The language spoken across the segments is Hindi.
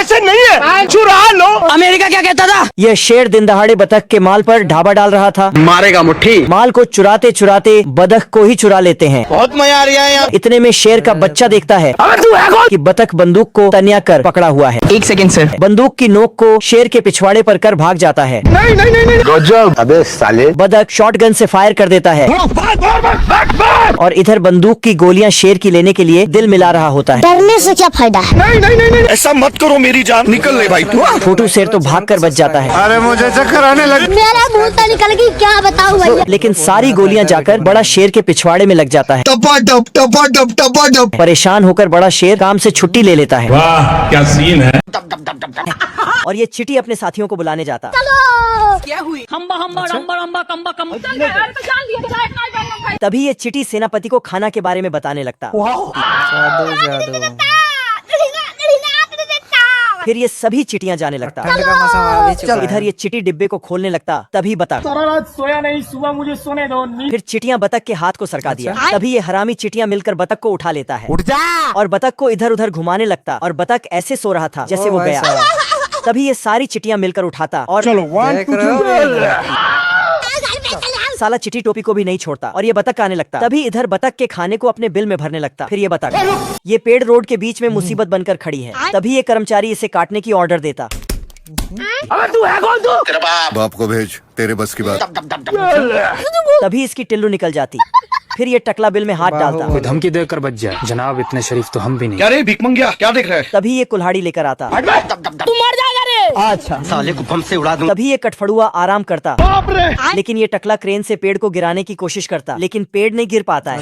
पैसे नहीं है, चुरा लो। अमेरिका क्या कहता था? यह शेर दिन दहाड़े बतख के माल पर ढाबा डाल रहा था। मारेगा मुट्ठी। माल को चुराते चुराते बतख को ही चुरा लेते हैं। बहुत मजा आ रहा है यार। इतने में शेर का बच्चा देखता है कि बतख बंदूक को तन्या कर पकड़ा हुआ है। 1 सेकंड सर। बंदूक की नोक को शेर के पिछवाड़े पर कर भाग जाता है। नहीं नहीं नहीं नहीं। गजब। अबे साले। बतख शॉटगन से फायर कर देता है और इधर बंदूक की गोलियां शेर की लेने के लिए दिल मिला रहा होता है। डरने से क्या फायदा है? नहीं नहीं नहीं नहीं, ऐसा मत करो मेरी जान। निकल ले भाई तू। छोटू शेर तो भागकर बच जाता है। अरे मुझे चक्कर आने लगे। मेरा मुंह तो निकल गई, क्या बताऊं भैया। लेकिन सारी गोलियां जाकर बड़ा शेर के पिछवाड़े में लग जाता है। टपाटप टपाटप टपाटप। परेशान होकर बड़ा शेर काम से छुट्टी ले लेता है। वाह क्या सीन है। और ये चिटी अपने साथियों को बुलाने जाता। क्या हुई? हम्बा हम्बा रम्बा रम्बा कम्बा कम्बा। तभी ये चिटी सेनापति को खाना के बारे में बताने लगता। फिर ये सभी चिटियां जाने लगता। इधर ये चिटी डिब्बे को खोलने लगता। तभी बतख। सारा रात सोया नहीं, सुबह मुझे सोने दो। फिर चिटियां बतख के हाथ को सरका दिया। तभी ये हरामी चिटियां मिलकर बतख को उठा लेता है। उठ जा। और बतख को इधर उधर घुमाने लगता और बतख ऐसे सो रहा था जैसे वो गया। तभी ये सारी चिटियां मिलकर उठाता और चलो 1 2 3। साला चिटी टोपी को भी नहीं छोड़ता और ये बतख आने लगता। तभी इधर बतख के खाने को अपने बिल में भरने लगता। फिर ये बतख, ये पेड़ रोड के बीच में मुसीबत बनकर खड़ी है। तभी ये कर्मचारी इसे काटने की ऑर्डर देता। अबे तू है कौन तू? तेरा बाप को भेज, तेरे बस की बात। तभी इसकी टिल्लू निकल जाती। फिर ये टकला बिल में हाथ डालता। कोई धमकी देकर बच जाए जनाब, इतने शरीफ तो हम भी नहीं। क्या रे भिख मंगिया, क्या देख रहा है? तभी ये कुल्हाड़ी लेकर आता। तू मर जाएगा रे। अच्छा। साले को बम से उड़ा दूं। तभी ये कटफड़ुआ आराम करता। बाप रे। लेकिन ये टकला क्रेन से पेड़ को गिराने की कोशिश करता, लेकिन पेड़ नहीं गिर पाता है।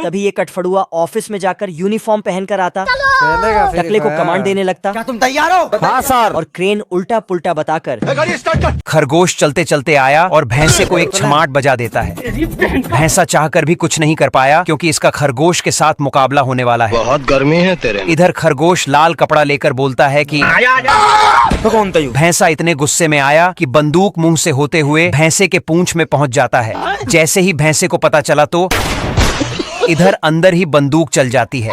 तभी ये कटफड़ुआ ऑफिस में जाकर यूनिफॉर्म पहनकर आता। टकले को कमांड देने लगता। क्या तुम तैयार हो? हाँ सर। और क्रेन उल्टा पुल्टा बताकर गाड़ी स्टार्ट कर। खरगोश चलते चलते आया और भैंसे को एक छमाट बजा देता है। भैंसा चाहकर भी कुछ नहीं कर पाया क्योंकि इसका खरगोश के साथ मुकाबला होने वाला है। बहुत गर्मी है तेरे। इधर खरगोश लाल कपड़ा लेकर बोलता है कि तो कौन था? भैंसा इतने गुस्से में आया कि बंदूक मुंह से होते हुए भैंसे के पूंछ में पहुंच जाता है। जैसे ही भैंसे को पता चला तो इधर अंदर ही बंदूक चल जाती है।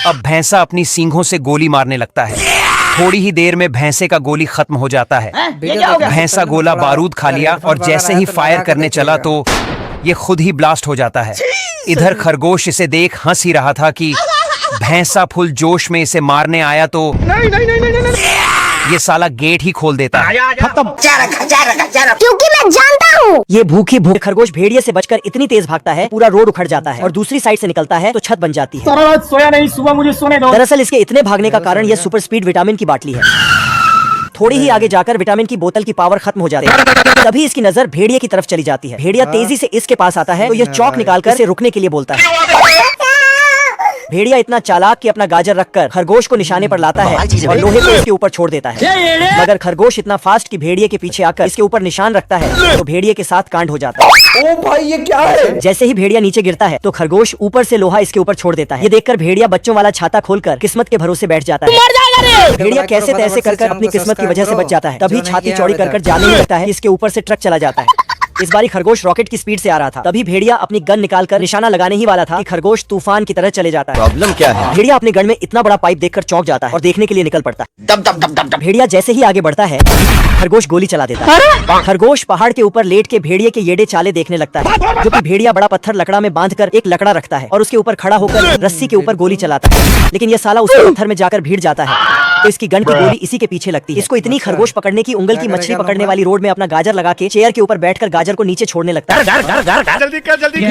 अब भैंसा अपनी सींगों से गोली मारने लगता है। थोड़ी ही देर में भैंसे का गोली खत्म हो जाता है। भैंसा गोला बारूद खा लिया और जैसे ही फायर करने चला तो ये खुद ही ब्लास्ट हो जाता है। इधर खरगोश इसे देख हंस ही रहा था कि भैंसा फुल जोश में इसे मारने आया तो ये साला गेट ही खोल देता है। खत्म। क्योंकि मैं जानता हूँ। ये भूखी भूख खरगोश भेड़िए से बचकर इतनी तेज भागता है पूरा रोड उखड़ जाता है और दूसरी साइड से निकलता है तो छत बन जाती है। सारा रात सोया नहीं, सुबह मुझे सोने दो। दरअसल इसके इतने भागने का कारण यह सुपर स्पीड विटामिन की बाटली है। थोड़ी ही आगे जाकर विटामिन की बोतल की पावर खत्म हो जाती है। तभी इसकी नजर भेड़िए की तरफ चली जाती है। भेड़िया तेजी से इसके पास आता है तो यह चौक निकालकर इसे रुकने के लिए बोलता है। भेड़िया इतना चालाक कि अपना गाजर रखकर खरगोश को निशाने पर लाता है और लोहे को इसके ऊपर छोड़ देता है। मगर खरगोश इतना फास्ट कि भेड़िए के पीछे आकर इसके ऊपर निशान रखता है तो भेड़िए के साथ कांड हो जाता है। ओ भाई ये क्या है? जैसे ही भेड़िया नीचे गिरता है तो खरगोश ऊपर से लोहा इसके ऊपर छोड़ देता है। ये देखकर भेड़िया बच्चों वाला छाता खोलकर किस्मत के भरोसे बैठ जाता है। भेड़िया कैसे तैसे कर अपनी किस्मत की वजह से बच जाता है। तभी छाती चौड़ी कर जाने ही लगता है। इसके ऊपर से ट्रक चला जाता है। इस बारी खरगोश रॉकेट की स्पीड से आ रहा था। तभी भेड़िया अपनी गन निकालकर निशाना लगाने ही वाला था कि खरगोश तूफान की तरह चले जाता है। प्रॉब्लम क्या है? भेड़िया अपने गन में इतना बड़ा पाइप देखकर चौंक जाता है और देखने के लिए निकल पड़ता है। भेड़िया जैसे ही आगे बढ़ता है खरगोश गोली चला देता है। खरगोश पहाड़ के ऊपर लेट के भेड़िए के येड़े चाले देखने लगता है जो कि भेड़िया बड़ा पत्थर लकड़ा में बांधकर एक लकड़ा रखता है और उसके ऊपर खड़ा होकर रस्सी के ऊपर गोली चलाता है। लेकिन यह साला उस पत्थर में जाकर भीड़ जाता है तो इसकी गन की गोली इसी के पीछे लगती है। इसको इतनी खरगोश पकड़ने की उंगल की मछली पकड़ने वाली रोड में अपना गाजर लगा के चेयर के ऊपर बैठकर गाजर को नीचे छोड़ने लगता है। जल्दी कर जल्दी।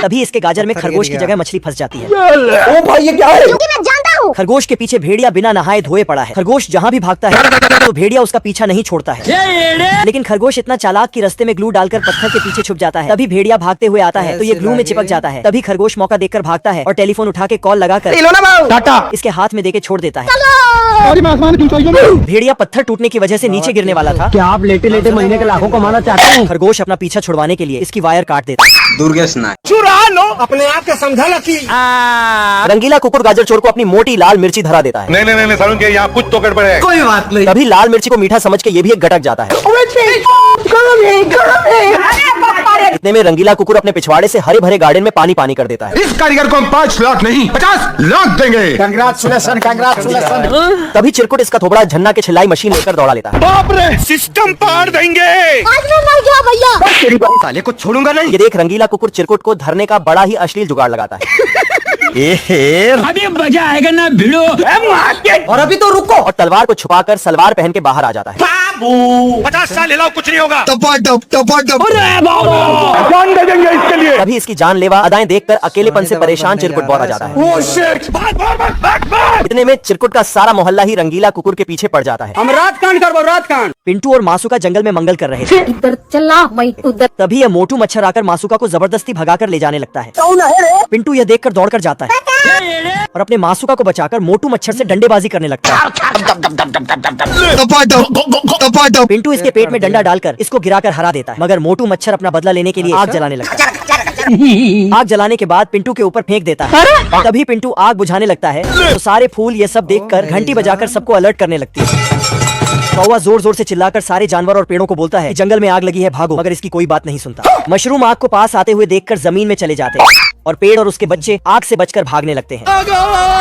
तभी इसके गाजर में खरगोश की जगह मछली फंस जाती है। ओ भाई ये क्या है? क्योंकि मैं जानता हूँ। खरगोश के पीछे भेड़िया बिना नहाए धोए पड़ा है। खरगोश जहाँ भी भागता है तो भेड़िया उसका पीछा नहीं छोड़ता है। लेकिन खरगोश इतना चालाक कि रास्ते में ग्लू डालकर पत्थर के पीछे छुप जाता है। तभी भेड़िया भागते हुए आता है तो ये ग्लू में चिपक जाता है। तभी खरगोश मौका देखकर भागता है और टेलीफोन उठा के कॉल लगाकर टाटा इसके हाथ में देके छोड़ देता है। मैं भेड़िया पत्थर टूटने की वजह से नीचे गिरने वाला था। क्या आप लेटे लेटे महीने के लाखों कमाना चाहते हैं? खरगोश अपना पीछा छुड़वाने के लिए इसकी वायर काट देता है। दुर्गेश नायक चुरा लो अपने आप के समझा लकी। रंगीला कुकुर गाजर चोर को अपनी मोटी लाल मिर्ची धरा देता है। नहीं सारुण के यहाँ कुछ तो गड़बड़ है। कोई बात नहीं। तभी लाल मिर्ची को मीठा समझ के ये भी एक गटक जाता है। इतने में रंगीला कुकुर अपने पिछवाड़े से हरे भरे गार्डन में पानी पानी कर देता है। इस कारीगर को हम 5 लाख नहीं 50 लाख देंगे। Congratulation congratulation. तभी चिरकुट इसका थोबड़ा झन्ना के छिलाई मशीन लेकर दौड़ा लेता है। बाप रे, सिस्टम पार देंगे। आज मैं मर गया भैया। साले को छोड़ूंगा नहीं। ये देख रंगीला कुकुर चिरकुट को धरने का बड़ा ही अश्लील जुगाड़ लगाता है। अभी मजा आएगा ना भिड़ो। और अभी तो रुको, और तलवार को छुपाकर सलवार पहन के बाहर आ जाता है। 50 साल ले लो, कुछ नहीं होगा। जान दे देंगे इसके लिए। तभी इसकी जानलेवा अदाएं देखकर अकेलेपन से परेशान चिरकुट बौरा जाता है। इतने में चिरकुट का सारा मोहल्ला ही रंगीला कुकुर के पीछे पड़ जाता है। हम रात कांड करबो, रात कांड। पिंटू और मासूका जंगल में मंगल कर रहे थे। इधर चला मैं उधर। तभी यह मोटू मच्छर आकर मासूका को जबरदस्ती भगाकर ले जाने लगता है। पिंटू यह देखकर दौड़कर जाता है और अपने मासूका को बचाकर मोटू मच्छर से डंडेबाजी करने लगता है। पिंटू इसके पेट में डंडा डालकर इसको गिराकर हरा देता है, मगर मोटू मच्छर अपना बदला लेने के लिए आग जलाने लगता है। आग जलाने के बाद पिंटू के ऊपर फेंक देता है। तभी पिंटू आग बुझाने लगता है तो सारे फूल ये सब देखकर घंटी बजाकर सबको अलर्ट करने लगती है। कौवा जोर जोर से चिल्लाकर सारे जानवर और पेड़ों को बोलता है जंगल में आग लगी है, भागो, मगर इसकी कोई बात नहीं सुनता। मशरूम आग को पास आते हुए देखकर जमीन में चले जाते हैं और पेड़ और उसके बच्चे आग से बचकर भागने लगते हैं।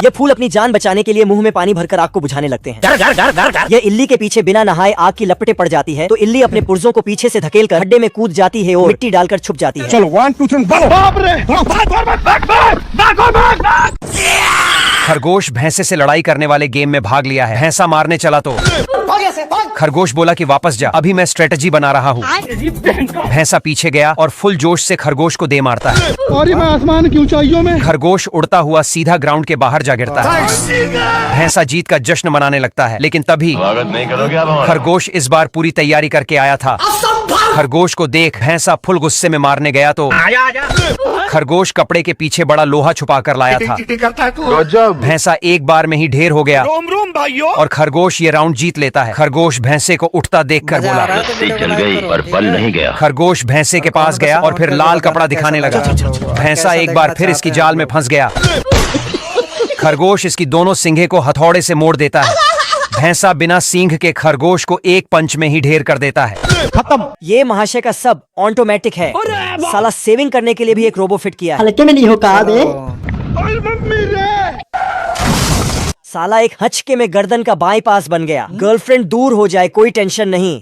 ये फूल अपनी जान बचाने के लिए मुंह में पानी भरकर आग को बुझाने लगते हैं। ये इल्ली के पीछे बिना नहाए आग की लपटें पड़ जाती है तो इल्ली अपने पुर्जों को पीछे से धकेलकर खड्डे में कूद जाती है और मिट्टी डालकर छुप जाती है। चलो 1 2 3 बाप रे, खरगोश भैंसे से लड़ाई करने वाले गेम में भाग लिया है। भैंसा मारने चला तो खरगोश बोला कि वापस जा, अभी मैं स्ट्रेटजी बना रहा हूँ। भैंसा पीछे गया और फुल जोश से खरगोश को दे मारता है। और मैं आसमान की ऊंचाइयों में। खरगोश उड़ता हुआ सीधा ग्राउंड के बाहर जा गिरता है। भैंसा जीत का जश्न मनाने लगता है, लेकिन तभी खरगोश इस बार पूरी तैयारी करके आया था। खरगोश को देख भैंसा फुल गुस्से में मारने गया तो खरगोश कपड़े के पीछे बड़ा लोहा छुपा कर लाया था। भैंसा एक बार में ही ढेर हो गया और खरगोश ये राउंड जीत लेता है। खरगोश भैंसे को उठता देखकर बोला, चल गई पर बल नहीं गया। खरगोश भैंसे के पास गया और फिर लाल कपड़ा दिखाने लगा। भैंसा एक बार फिर इसकी जाल में फंस गया। खरगोश इसकी दोनों सींगे को हथौड़े से मोड़ देता है। भैंसा बिना सींग के खरगोश को एक पंच में ही ढेर कर देता है। खत्म। ये महाशय का सब ऑटोमेटिक है। साला सेविंग करने के लिए भी एक रोबो फिट किया है। हल्के में नहीं हो कहा बे। साला एक हचके में गर्दन का बाईपास बन गया। गर्लफ्रेंड दूर हो जाए कोई टेंशन नहीं,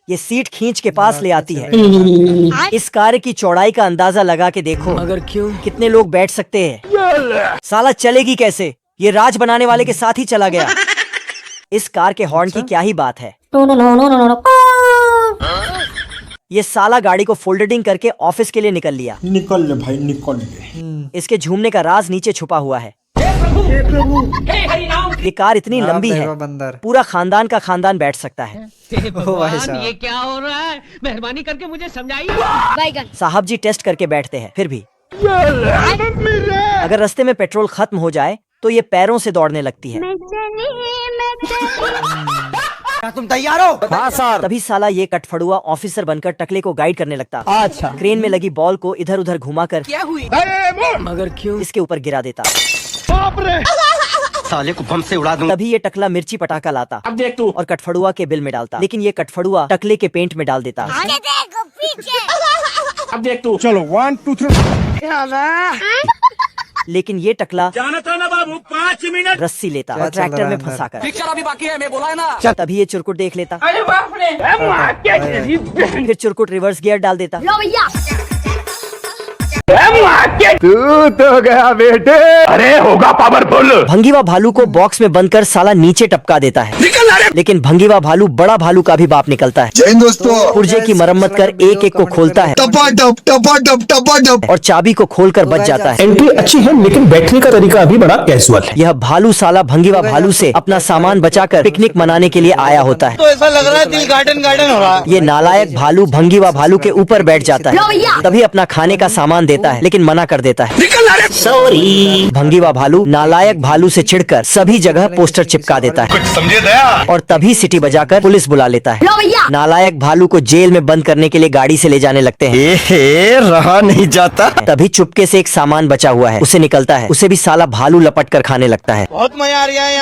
ये सीट खींच के पास ले आती है। इस कार की चौड़ाई का अंदाजा लगा के देखो, अगर क्यों कितने लोग बैठ सकते हैं। साला चलेगी कैसे, ये राज बनाने वाले के साथ ही चला गया। इस कार के हॉर्न की क्या ही बात है। ये साला गाड़ी को फोल्डिंग करके ऑफिस के लिए निकल लिया। निकल ले भाई, निकल ले। इसके झूमने का राज नीचे छुपा हुआ है। ये कार इतनी लंबी है पूरा खानदान का खानदान बैठ सकता है। ये क्या हो रहा है, मेहरबानी करके मुझे समझाइए। साहब जी टेस्ट करके बैठते हैं, फिर भी अगर रास्ते में पेट्रोल खत्म हो जाए तो ये पैरों से दौड़ने लगती है। क्या तुम तैयार हो? हाँ सर। तभी साला ये कटफड़ुआ ऑफिसर बनकर टकले को गाइड करने लगता। अच्छा। क्रेन में लगी बॉल को इधर उधर घुमाकर क्या हुई, मगर क्यों इसके ऊपर गिरा देता। साले को बम से उड़ा दूं। तभी ये टकला मिर्ची पटाखा लाता अब देख तू। और कटफड़ुआ के बिल में डालता, लेकिन ये कटफड़ुआ टकले के पेंट में डाल देता। अब देख तू। चलो 1 2 3। लेकिन ये टकला जानता ना बाबू 5 मिनट रस्सी लेता और ट्रैक्टर में फंसाकर। पिक्चर अभी बाकी है, मैं बोला है ना। तभी ये चुरकुट देख लेता। अरे बाप रे। फिर चुरकुट रिवर्स गियर डाल देता। लो भैया। तू तो गया बेटे। अरे होगा पावरफुल। भंगीवा भालू को बॉक्स में बंद कर साला नीचे टपका देता है, लेकिन भंगीवा भालू बड़ा भालू का भी बाप निकलता है। जय दोस्तों। पुर्जे की मरम्मत कर एक एक को खोलता है और चाबी को खोलकर बच जाता है। एंट्री अच्छी है लेकिन बैठने का तरीका अभी बड़ा कैजुअल है। यह भालू साला भंगीवा भालू से अपना सामान बचाकर पिकनिक मनाने के लिए आया होता है। तो ऐसा लग रहा है दिल गार्डन गार्डन हो रहा है। ये नालायक भालू भंगीवा भालू के ऊपर बैठ जाता लो है, भैया। तभी अपना खाने का सामान देता है, लेकिन मना कर देता है। सॉरी। भंगीवा भालू नालायक भालू से चिढ़कर सभी जगह पोस्टर चिपका देता है समझे दया। और तभी सिटी बजाकर पुलिस बुला लेता है। लो भैया। नालायक भालू को जेल में बंद करने के लिए गाड़ी से ले जाने लगते हैं। रहा नहीं जाता। तभी चुपके से एक सामान बचा हुआ है, उसे निकलता है, उसे भी साला भालू लपट कर खाने लगता है। बहुत मजा आ रहा है।